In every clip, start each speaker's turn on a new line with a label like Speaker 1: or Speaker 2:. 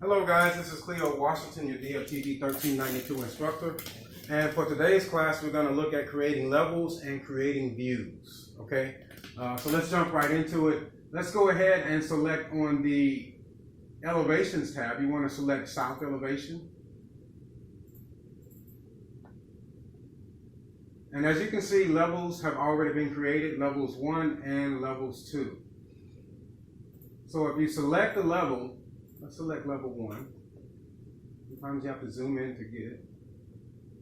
Speaker 1: Hello guys, this is Cleo Washington, your Dftg 1392 instructor. And for today's class, we're going to look at creating levels and creating views. Okay, so let's jump right into it. Let's go ahead and select on the elevations tab. You want to select south elevation. And as you can see, levels have already been created, levels 1 and levels 2. So if you select the level, let's select level 1. Sometimes you have to zoom in to get it.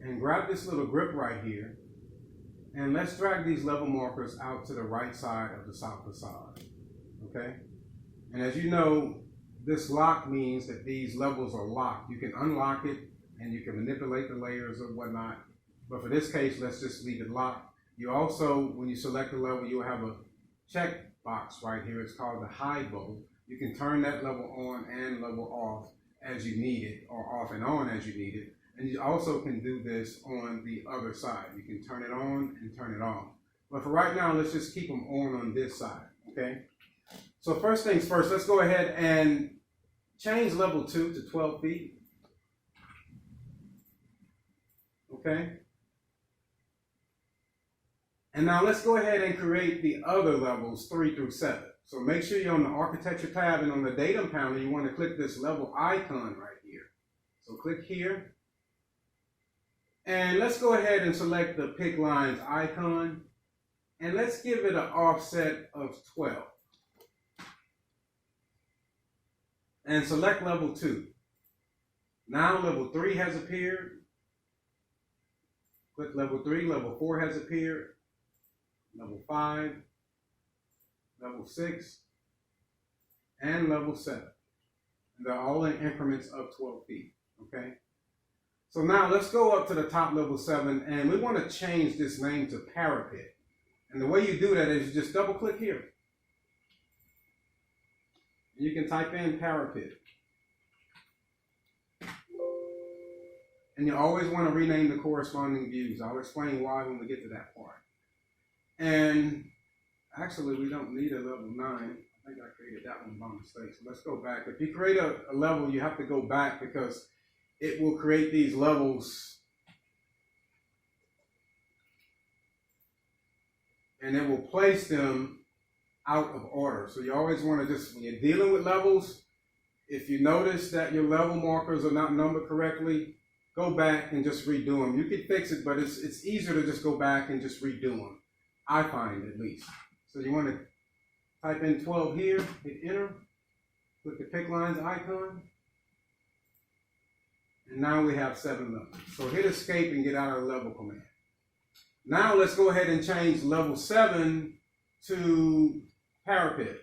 Speaker 1: And grab this little grip right here. And let's drag these level markers out to the right side of the south facade. Okay? And as you know, this lock means that these levels are locked. You can unlock it and you can manipulate the layers or whatnot. But for this case, let's just leave it locked. You also, when you select a level, you'll have a check box right here. It's called the hide button. You can turn that level on and level off as you need it, or off and on as you need it. And you also can do this on the other side. You can turn it on and turn it off. But for right now, let's just keep them on this side, okay? So first things first, let's go ahead and change level 2 to 12 feet. Okay? And now let's go ahead and create the other levels 3 through 7. So make sure you're on the architecture tab, and on the datum panel, you want to click this level icon right here. So click here. And let's go ahead and select the pick lines icon. And let's give it an offset of 12. And select level 2. Now level 3 has appeared. Click level 3, level 4 has appeared. Level 5, level 6, and level 7. And they're all in increments of 12 feet, okay? So now let's go up to the top level 7, and we want to change this name to parapet. And the way you do that is you just double click here. You can type in parapet. And you always want to rename the corresponding views. I'll explain why when we get to that part. And actually, we don't need a level 9. I think I created that one by mistake. So let's go back. If you create a level, you have to go back because it will create these levels and it will place them out of order. So you always want to just, when you're dealing with levels, if you notice that your level markers are not numbered correctly, go back and just redo them. You can fix it, but it's easier to just go back and just redo them. I find, at least. So you want to type in 12 here, hit enter, click the pick lines icon, and now we have 7 levels. So hit escape and get out of the level command. Now let's go ahead and change level 7 to parapet.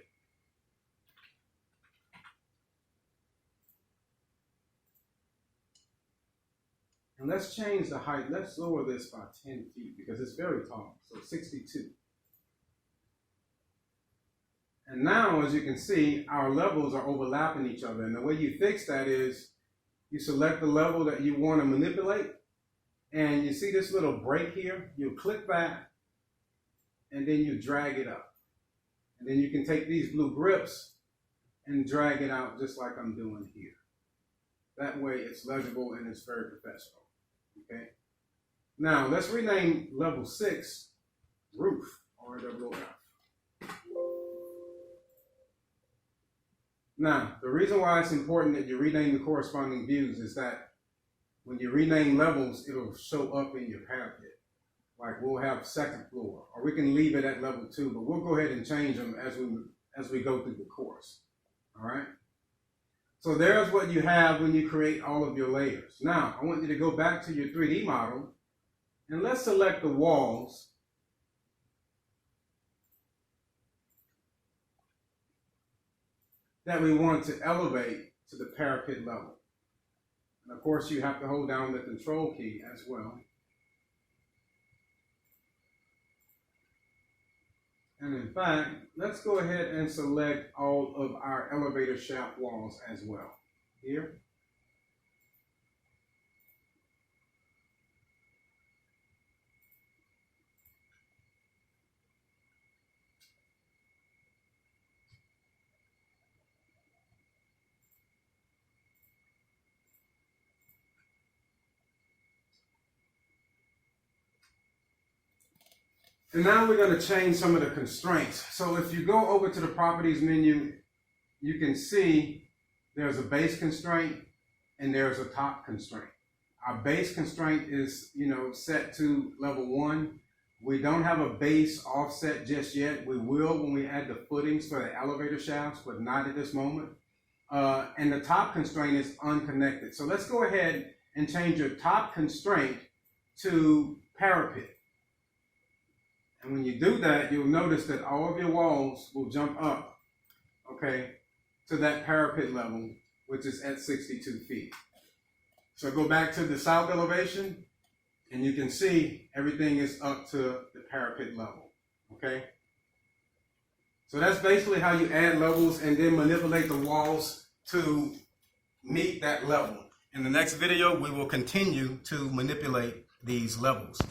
Speaker 1: And let's change the height. Let's lower this by 10 feet because it's very tall. So 62. And now, as you can see, our levels are overlapping each other. And the way you fix that is you select the level that you want to manipulate. And you see this little break here? You click that and then you drag it up. And then you can take these blue grips and drag it out just like I'm doing here. That way it's legible and it's very professional. Okay. Now let's rename level 6 roof, RWF. Now the reason why it's important that you rename the corresponding views is that when you rename levels, it'll show up in your parapet. Like we'll have second floor, or we can leave it at level 2, but we'll go ahead and change them as we go through the course. All right. So there's what you have when you create all of your layers. Now, I want you to go back to your 3D model, and let's select the walls. That we want to elevate to the parapet level. And of course, you have to hold down the control key as well. And in fact, let's go ahead and select all of our elevator shaft walls as well. Here. And now we're going to change some of the constraints. So if you go over to the properties menu, you can see there's a base constraint and there's a top constraint. Our base constraint is, set to level 1. We don't have a base offset just yet. We will when we add the footings for the elevator shafts, but not at this moment. And the top constraint is unconnected. So let's go ahead and change your top constraint to parapet. And when you do that, you'll notice that all of your walls will jump up, okay, to that parapet level, which is at 62 feet. So go back to the south elevation, and you can see everything is up to the parapet level, okay? So that's basically how you add levels and then manipulate the walls to meet that level. In the next video, we will continue to manipulate these levels.